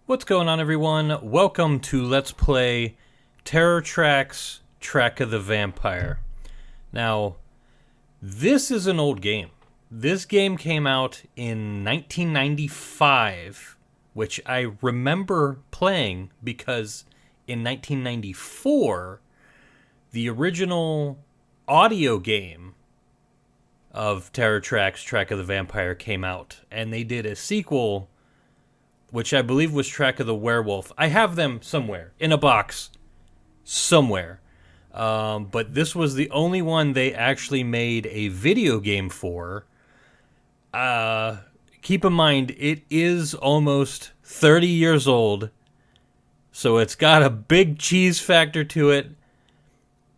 What's going on, everyone? Welcome to Let's Play T.R.A.X. Track of the Vampire. Now, this is an old game. This game came out in 1995, which I remember playing because in 1994, the original audio game of T.R.A.X. Track of the Vampire came out, and they did a sequel which I believe was Track of the Werewolf. I have them somewhere, in a box, somewhere. But this was the only one they actually made a video game for. Keep in mind, it is almost 30 years old, so it's got a big cheese factor to it.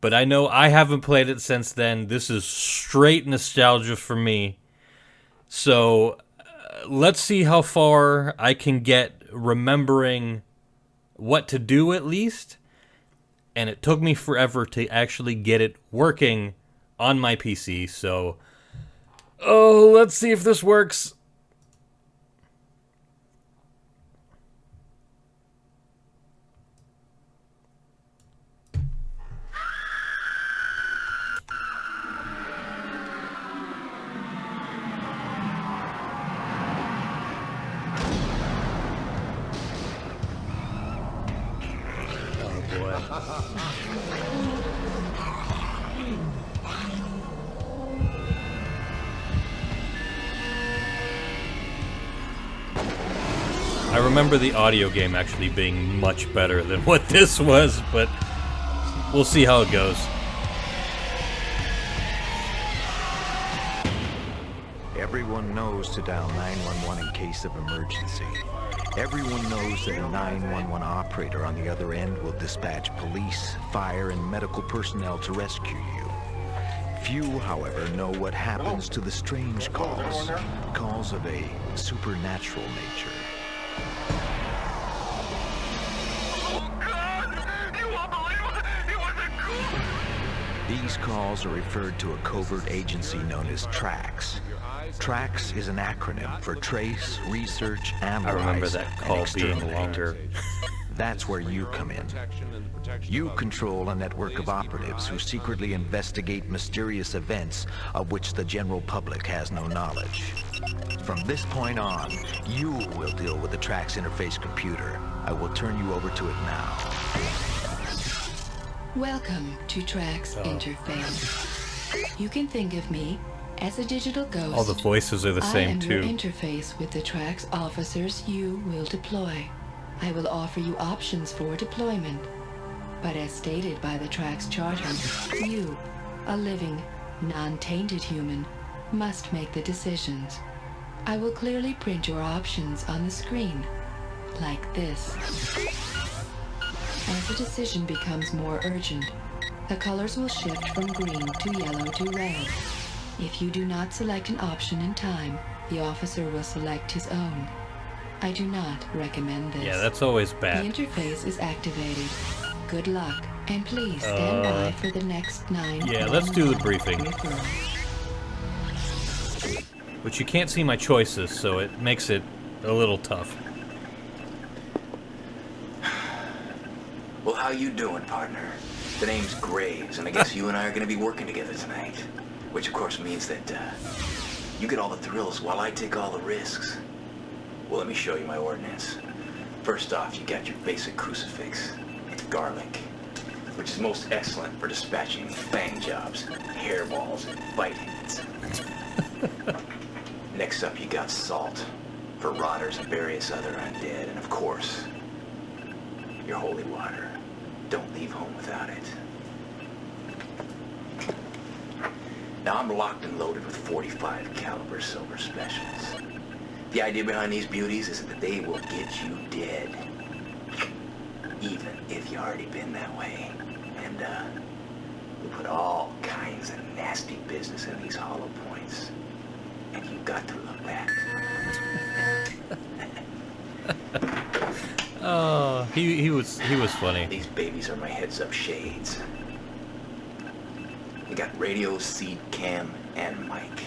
But I know I haven't played it since then. This is straight nostalgia for me. So let's see how far I can get remembering what to do at least. And it took me forever to actually get it working on my PC. So, let's see if this works. I remember the audio game actually being much better than what this was, but we'll see how it goes. Everyone knows to dial 911 in case of emergency. Everyone knows that a 911 operator on the other end will dispatch police, fire, and medical personnel to rescue you. Few, however, know what happens to the strange calls of a supernatural nature. These calls are referred to a covert agency known as T.R.A.X. T.R.A.X. is an acronym for Trace, Research, Analyze, I remember that call and being Exterminate. longer. That's where you come in. You control a network of operatives who secretly investigate mysterious events of which the general public has no knowledge. From this point on, you will deal with the T.R.A.X. interface computer. I will turn you over to it now. Welcome to T.R.A.X. Interface. You can think of me as a digital ghost. All the voices are the same, too. I am your interface with the T.R.A.X. officers you will deploy. I will offer you options for deployment. But as stated by the T.R.A.X. charter, you, a living, non-tainted human, must make the decisions. I will clearly print your options on the screen, like this. As the decision becomes more urgent, the colors will shift from green to yellow to red. If you do not select an option in time, the officer will select his own. I do not recommend this. Yeah, that's always bad. The interface is activated. Good luck, and please stand by for the next 9. Yeah, let's do the briefing. But you can't see my choices, so it makes it a little tough. Well, how you doing, partner? The name's Graves, and I guess you and I are going to be working together tonight. Which, of course, means that you get all the thrills while I take all the risks. Well, let me show you my ordnance. First off, you got your basic crucifix. It's garlic, which is most excellent for dispatching fang jobs, hairballs, and bite hits. Next up, you got salt for rotters and various other undead, and of course, your holy water. Don't leave home without it. Now I'm locked and loaded with 45 caliber silver specials. The idea behind these beauties is that they will get you dead. Even if you already been that way. And we put all kinds of nasty business in these hollow points. And you got to look back. Oh, he was funny. These babies are my heads-up shades. They got radio, seed, cam, and mic.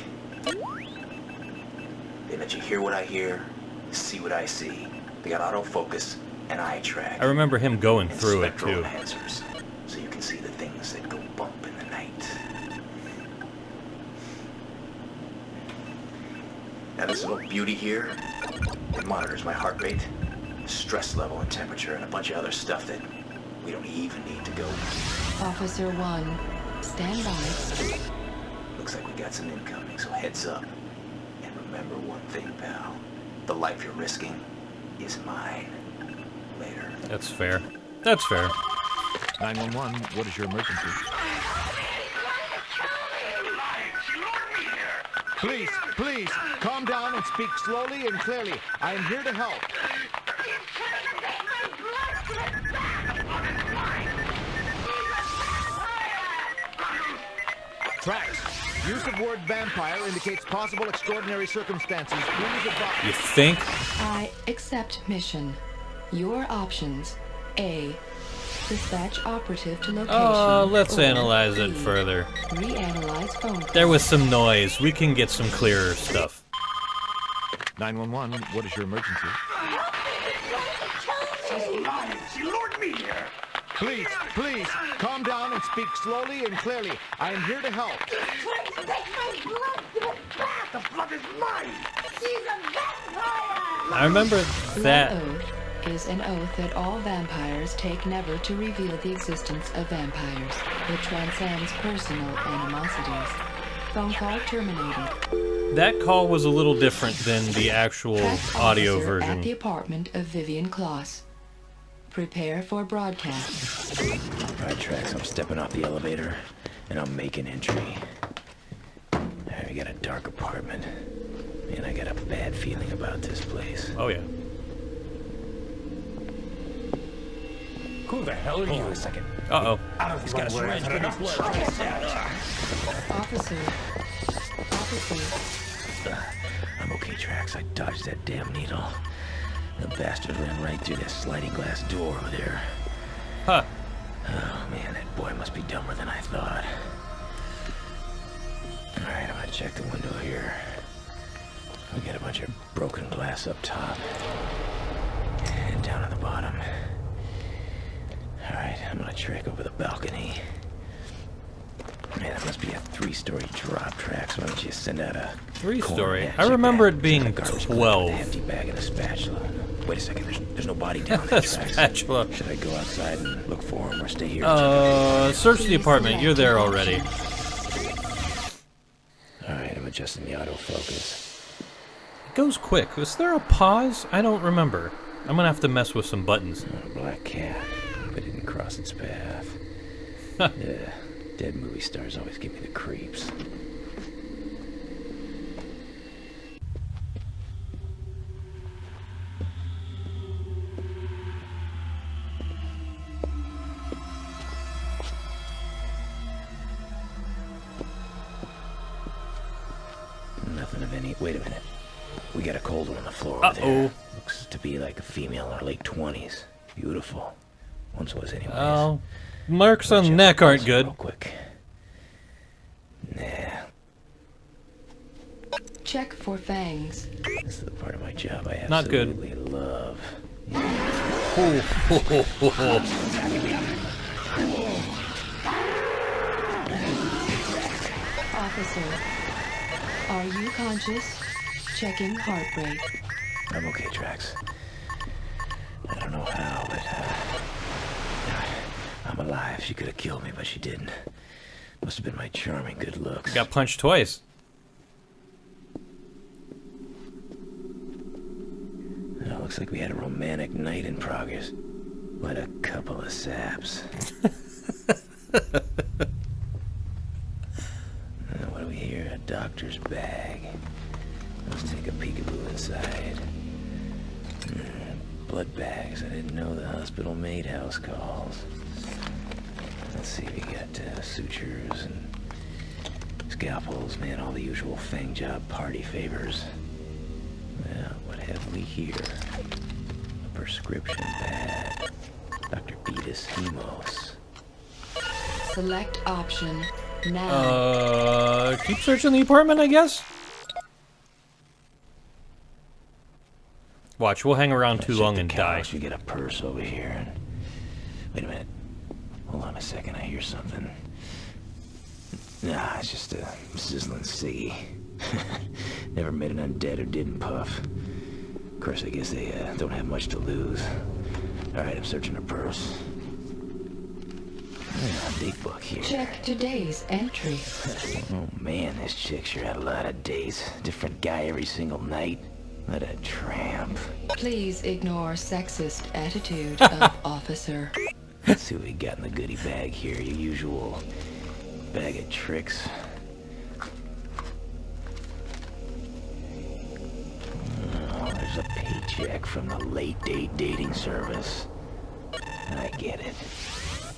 They let you hear what I hear, see what I see. They got autofocus and eye track. I remember him going and through it spectral too. enhancers, so you can see the things that go bump in the night. Now this little beauty here, it monitors my heart rate, stress level and temperature, and a bunch of other stuff that we don't even need to go into. Officer 1, stand by. Looks like we got some incoming, so heads up. And remember one thing, pal. The life you're risking is mine. Later. That's fair. That's fair. 911, what is your emergency? Please, please, calm down and speak slowly and clearly. I am here to help. T.R.A.X. Use of word vampire indicates possible extraordinary circumstances. Please advise. You think? I accept mission. Your options. A. Dispatch operative to location. Let's or analyze it B, further. Reanalyze phone call. There was some noise. We can get some clearer stuff. 911, what is your emergency? She lured me here. Please, please, calm down and speak slowly and clearly. I am here to help. Trying to take my blood to the bath. The blood is mine. She's a vampire. I remember that. Blood oath is an oath that all vampires take never to reveal the existence of vampires. It transcends personal animosities. Phone call terminated. That call was a little different than the actual T.R.A.X. audio officer version. At the apartment of Vivian Kloss. Prepare for broadcast. Alright, T.R.A.X., I'm stepping off the elevator, and I'm making entry. Alright, we got a dark apartment. Man, I got a bad feeling about this place. Oh yeah. Who the hell are Hold on a second. Uh-oh. He's got a syringe. Officer. Officer. I'm okay, T.R.A.X. I dodged that damn needle. The bastard ran right through that sliding glass door over there. Huh. Oh, man, that boy must be dumber than I thought. Alright, I'm gonna check the window here. We got a bunch of broken glass up top. And down at the bottom. Alright, I'm gonna trek over the balcony. Man, that must be a 3-story drop, T.R.A.X. Why don't you send out a 3-story? corn I remember bag, it being a garbage clip 12. with an empty bag and a spatula. Wait a second, there's no body down there, T.R.A.X. Spatula. Should I go outside and look for him or stay here? Search the apartment. You're there already. Alright, I'm adjusting the autofocus. It goes quick. Was there a pause? I don't remember. I'm gonna have to mess with some buttons. A black cat. Hope I didn't cross its path. Yeah, dead movie stars always give me the creeps. Nothing of any. Wait a minute. We got a cold one on the floor over there. Looks to be like a female in her late 20s. Beautiful. Once was, anyways. Oh, marks on the neck aren't good. Real quick. Nah, Check for fangs. this is the part of my job I Not good. absolutely love. Officer. Are you conscious? Checking heart rate. I'm okay, T.R.A.X. I don't know how, but I'm alive. She could have killed me, but she didn't. Must have been my charming good looks. Got punched twice. Oh, looks like we had a romantic night in progress. What a couple of saps. What do we hear? A doctor's bag. Let's take a peekaboo inside. Blood bags. I didn't know the hospital made house calls. Let's see, we got sutures and scalpels, man, all the usual fang job party favors. Well, what have we here? A prescription pad. Dr. Beatus Hemos. Select option now. Keep searching the apartment, I guess? Watch, we'll hang around too long and die. You get a purse over here. Wait a minute. Hold on a second. I hear something. Nah, it's just a sizzling ciggy. Never met an undead who didn't puff. Of course, I guess they don't have much to lose. All right, I'm searching her purse. Date book here. Check today's entry. Oh man, this chick sure had a lot of dates. Different guy every single night. What a tramp. Please ignore sexist attitude of officer. Let's see what we got in the goodie bag here. Your usual bag of tricks. Oh, there's a paycheck from the late date dating service. I get it.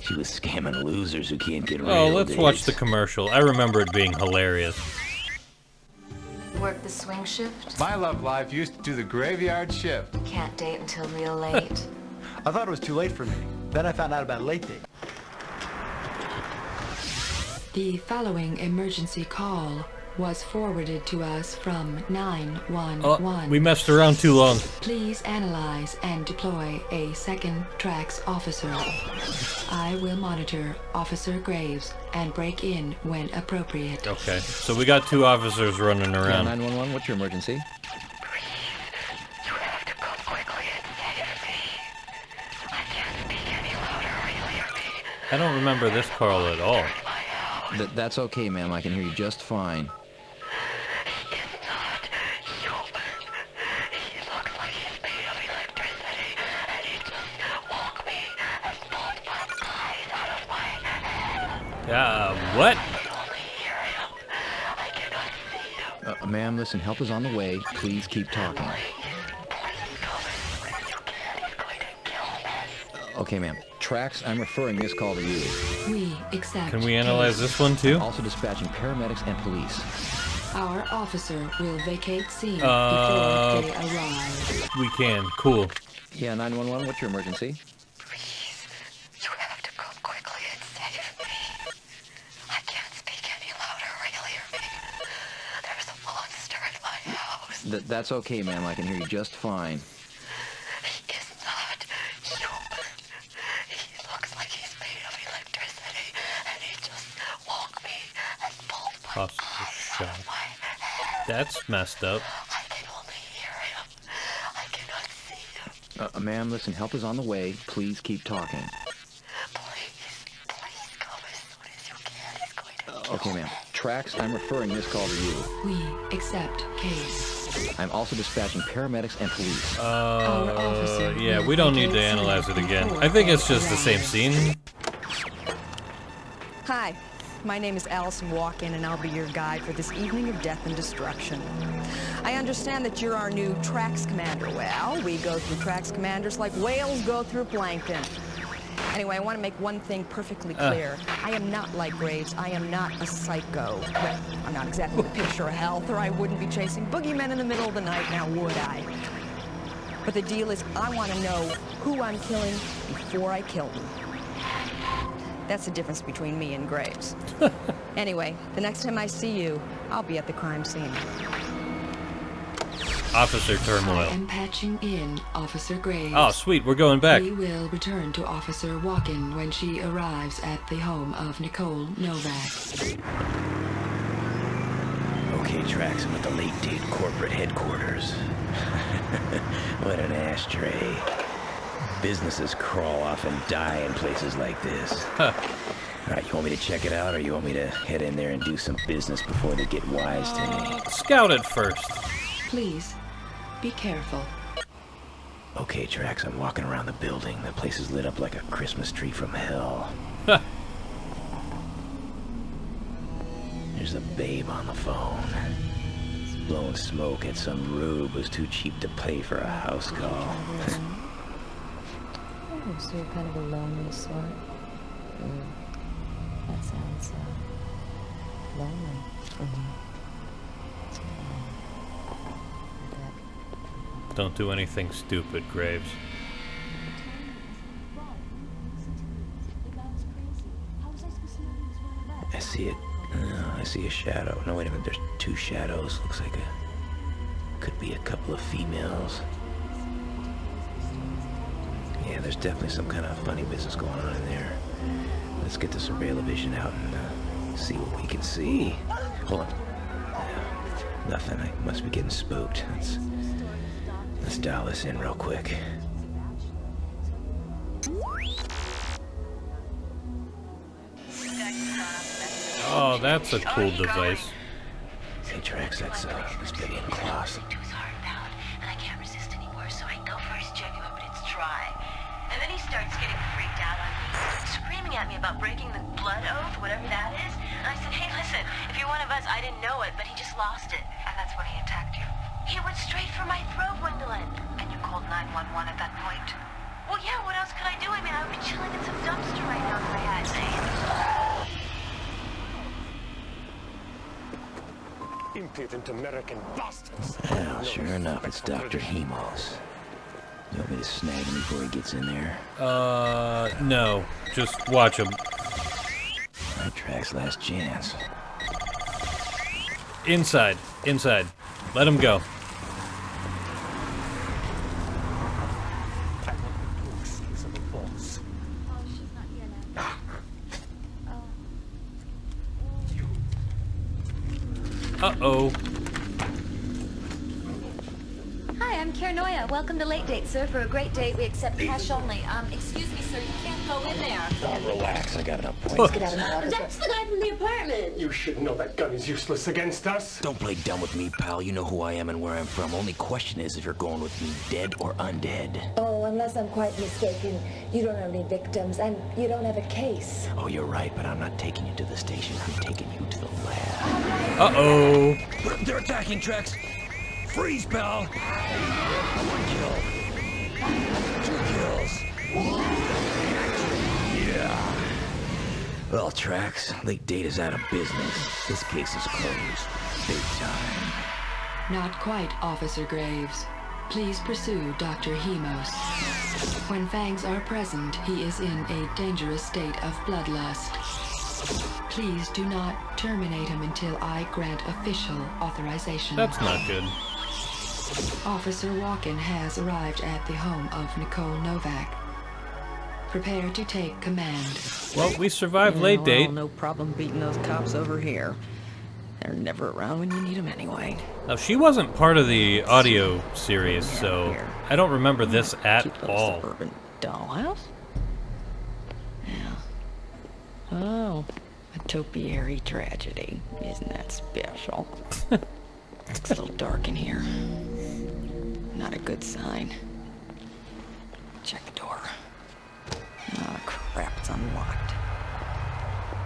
She was scamming losers who can't get real Oh, let's dates. watch the commercial. I remember it being hilarious. Work the swing shift? My love life used to do the graveyard shift. Can't date until real late. I thought it was too late for me. Then I found out about late date. The following emergency call was forwarded to us from 911. Oh, we messed around too long. Please analyze and deploy a second T.R.A.X officer. I will monitor Officer Graves and break in when appropriate. Okay, so we got 2 officers running around. 911, what's your emergency? You have to come quickly and save me. I can't speak any louder or you'll hear me. I don't remember this call at all. That's okay, ma'am. I can hear you just fine. It's not human. He looks like he's made of electricity, and he just woke me and pulled my eyes out of my head. What? I can only hear him. I cannot see him. Ma'am, listen, help is on the way. Please keep talking. Please come as soon as you can. He's going to kill me. Okay, ma'am. T.R.A.X, I'm referring this call to you. We accept. Can we analyze this one too? Also dispatching paramedics and police. Our officer will vacate scene before they arrive. We can. Cool. Yeah, 911, what's your emergency? Please, you have to come quickly and save me. I can't speak any louder or you'll hear me. There's a monster in my house. That's okay, ma'am. I can hear you just fine. He is not human. He looks like he's made of electricity, and he just woke me and pulled my Possible eyes out shot. of my head. That's messed up. I can only hear him. I cannot see him. Ma'am, listen, help is on the way. Please keep talking. Please come as soon as you can. He's going to kill Okay, me. ma'am. T.R.A.X, I'm referring this call to you. We accept case. I'm also dispatching paramedics and police. Our officer Yeah, will we don't need to vacate analyze scene it again. before I think they it's just the same arrive. scene. Hi, my name is Allison Walken, and I'll be your guide for this evening of death and destruction. I understand that you're our new T.R.A.X commander. Well, we go through T.R.A.X commanders like whales go through plankton. Anyway, I want to make one thing perfectly clear. I am not like Graves. I am not a psycho. Well, I'm not exactly the picture of health, or I wouldn't be chasing boogeymen in the middle of the night, now would I? But the deal is, I want to know who I'm killing before I kill them. That's the difference between me and Graves. Anyway, the next time I see you, I'll be at the crime scene. Officer I turmoil. am patching in Officer Graves. Oh, sweet. We're going back. We will return to Officer Walken when she arrives at the home of Nicole Novak. Okay, T.R.A.X, I'm at the late date corporate headquarters. What an ashtray. Businesses crawl off and die in places like this. All right, you want me to check it out, or you want me to head in there and do some business before they get wise to me? Scout it first. Please, be careful. Okay, T.R.A.X, I'm walking around the building. The place is lit up like a Christmas tree from hell. There's a babe on the phone. Blowing smoke at some rube who's too cheap to pay for a house call. Oh, so you're kind of a lonely sort. That sounds lonely. Don't do anything stupid, Graves. I see it. I see a shadow. No, wait a minute. There's 2 shadows. Looks like could be a couple of females. Yeah, there's definitely some kind of funny business going on in there. Let's get the surveillance out and see what we can see. Hold on. Nothing. I must be getting spooked. Let's dial this in real quick. Oh, that's a cool device. T.R.A.X, that's big in class. To his heart pound, and I can't resist anymore, so I go for his genuine, but it's dry. And then he starts getting freaked out on me, screaming at me about breaking the blood oath, whatever that is. And I said, hey, listen, if you're one of us, I didn't know it, but he just lost it. And that's when he attacked you. He went straight for my throat, Gwendolyn. And you called 911 at that point? Well, yeah, what else could I do? I mean, I would be chilling in some dumpster right now if I had to. Impudent American bastards. Well, sure enough, it's Dr. Hemos. You want me to snag him before he gets in there? No. Just watch him. T.R.A.X last chance. Inside. Inside. Let him go. Uh-oh. Hi, I'm Paranoia. Welcome to Late Date, sir. For a great date, we accept cash only. Excuse me, sir. You can't go in there. Relax, I got enough points. That's the guy from the apartment. You should know that gun is useless against us. Don't play dumb with me, pal. You know who I am and where I'm from. Only question is if you're going with me dead or undead. Oh, unless I'm quite mistaken, you don't have any victims, and you don't have a case. Oh, you're right, but I'm not taking you to the station. I'm taking you to the lab. Uh-oh. They're attacking T.R.A.X. Freeze, pal. 1 kill. 2 kills. Yeah. Well, T.R.A.X, Late Date is out of business. This case is closed. Big time. Not quite, Officer Graves. Please pursue Dr. Hemos. When fangs are present, he is in a dangerous state of bloodlust. Please do not terminate him until I grant official authorization. That's not good. Officer Walken has arrived at the home of Nicole Novak. Prepare to take command. Well, we survived Late Date. No problem beating those cops over here. They're never around when you need them anyway. Now, she wasn't part of the audio series, so I don't remember this at all. Suburban dollhouse? Yeah. Oh, a topiary tragedy. Isn't that special? It's a little dark in here. Not a good sign. Check the door. Oh, crap, it's unlocked.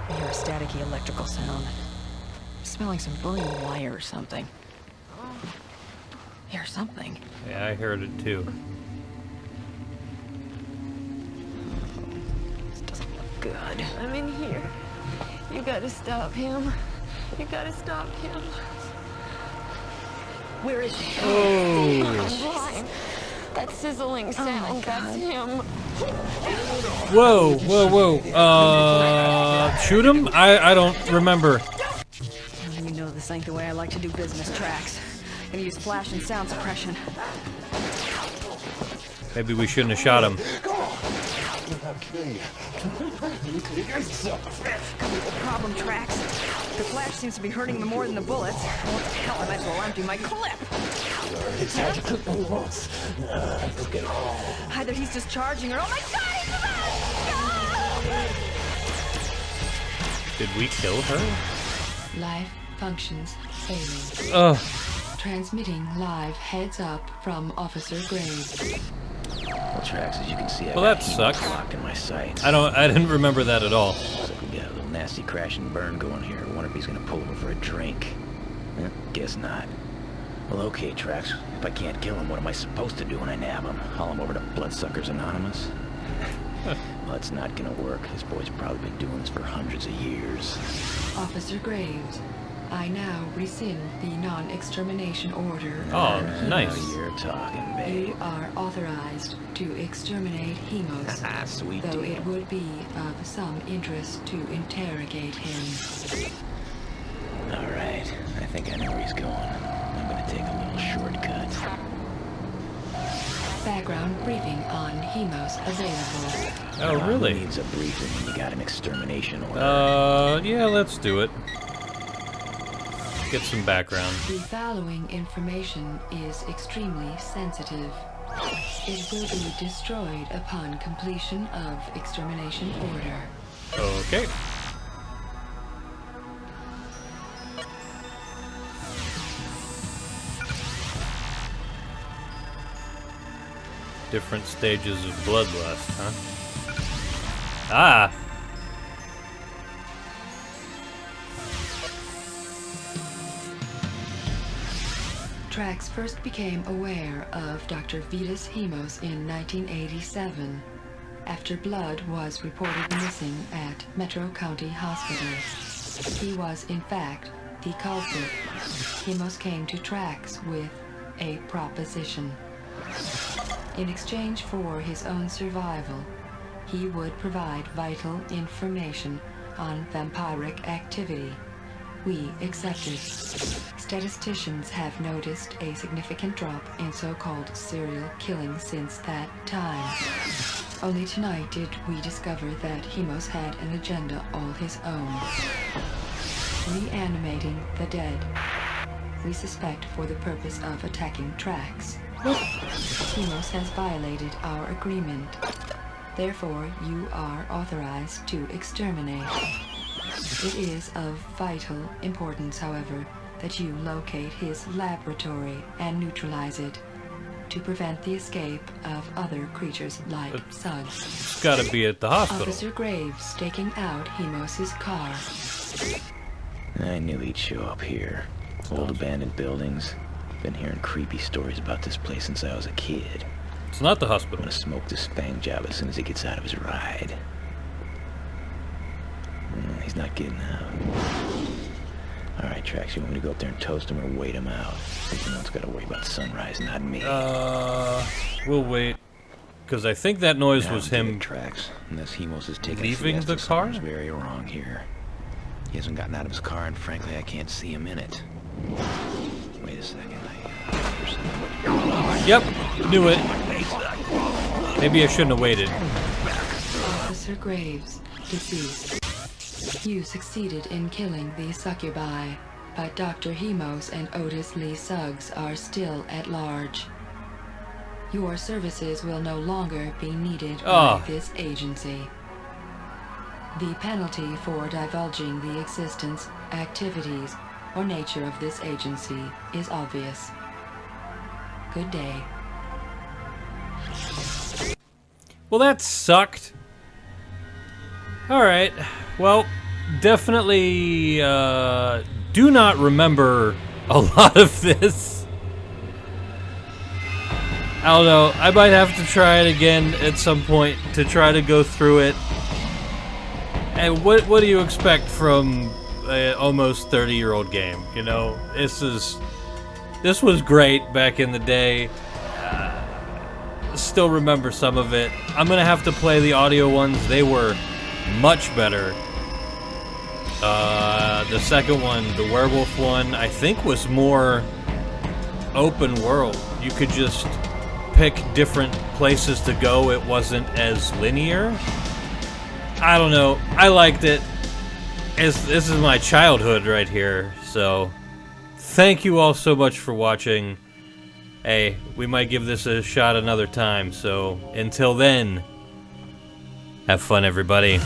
I hear a staticky electrical sound. I'm smelling some burning wire or something. Hear something. Yeah, I heard it too. This doesn't look good. I'm in here. You gotta stop him. You gotta stop him. Where is he? Oh. I'm blind. That sizzling sound, that's him. Whoa, whoa, whoa. Shoot him? I don't remember. You know this ain't the way I like to do business, T.R.A.X. Gonna use flash and sound suppression. Maybe we shouldn't have shot him. Problem, T.R.A.X. The flash seems to be hurting them more than the bullets. What the hell, I might as well empty my clip. Either he's just charging or... Oh my God, he's about... Did we kill her? Life functions failing. Ugh. Transmitting live heads up from Officer Graves. Well, T.R.A.X, as you can see, I Well, got that Hemos sucks. locked in my sights. I didn't remember that at all. Looks like we got a little nasty crash and burn going here. I wonder if he's gonna pull over for a drink. Guess not. Well, okay, T.R.A.X, if I can't kill him, what am I supposed to do when I nab him? Haul him over to Bloodsuckers Anonymous? Well, it's not gonna work. This boy's probably been doing this for hundreds of years. Officer Graves, I now rescind the non-extermination order. Oh, nice. Now you're talking, babe. You are authorized to exterminate Hemos, Sweet though deal. it would be of some interest to interrogate him. All right, I think I know where he's going. I'm gonna take a little shortcut. background briefing on Hemos available. Oh, really? Who needs a briefing when you got an extermination order? Yeah, let's do it. Get some background. The following information is extremely sensitive. It will be destroyed upon completion of extermination order. Okay. Different stages of bloodlust, huh? Ah! T.R.A.X first became aware of Dr. Vitas Hemos in 1987, after blood was reported missing at Metro County Hospital. He was, in fact, the culprit. Hemos came to T.R.A.X with a proposition. In exchange for his own survival, he would provide vital information on vampiric activity. We accepted. Statisticians have noticed a significant drop in so-called serial killing since that time. Only tonight did we discover that Hemos had an agenda all his own. Reanimating the dead. We suspect for the purpose of attacking T.R.A.X. Hemos has violated our agreement. Therefore, you are authorized to exterminate. It is of vital importance, however, that you locate his laboratory and neutralize it to prevent the escape of other creatures like Sugs. It's gotta be at the hospital. Officer Graves staking out Hemos' car. I knew he'd show up here. Old abandoned buildings. Been hearing creepy stories about this place since I was a kid. It's not the hospital. I'm gonna smoke this fang job as soon as he gets out of his ride. He's not getting out. Alright, T.R.A.X, you want me to go up there and toast him or wait him out? Everyone's gotta worry about the sunrise, not me. We'll wait. Because I think that noise was him T.R.A.X, unless Hemos is taking leaving the car? Something's very wrong here. He hasn't gotten out of his car, and frankly, I can't see him in it. Wait a second. Yep, knew it. Maybe I shouldn't have waited. Officer Graves, deceased. You succeeded in killing the succubi, but Dr. Hemos and Otis Lee Suggs are still at large. Your services will no longer be needed by this agency. The penalty for divulging the existence, activities, or nature of this agency is obvious. Good day. Well, that sucked. Alright, well, definitely do not remember a lot of this. I don't know, I might have to try it again at some point to try to go through it. And what do you expect from an almost 30-year-old game? You know, this was great back in the day. Still remember some of it. I'm gonna have to play the audio ones. They were much better. The second one, the werewolf one, I think was more open world. You could just pick different places to go. It wasn't as linear. I don't know. I liked it. This is my childhood right here. So, thank you all so much for watching. Hey, we might give this a shot another time. So, until then, have fun, everybody.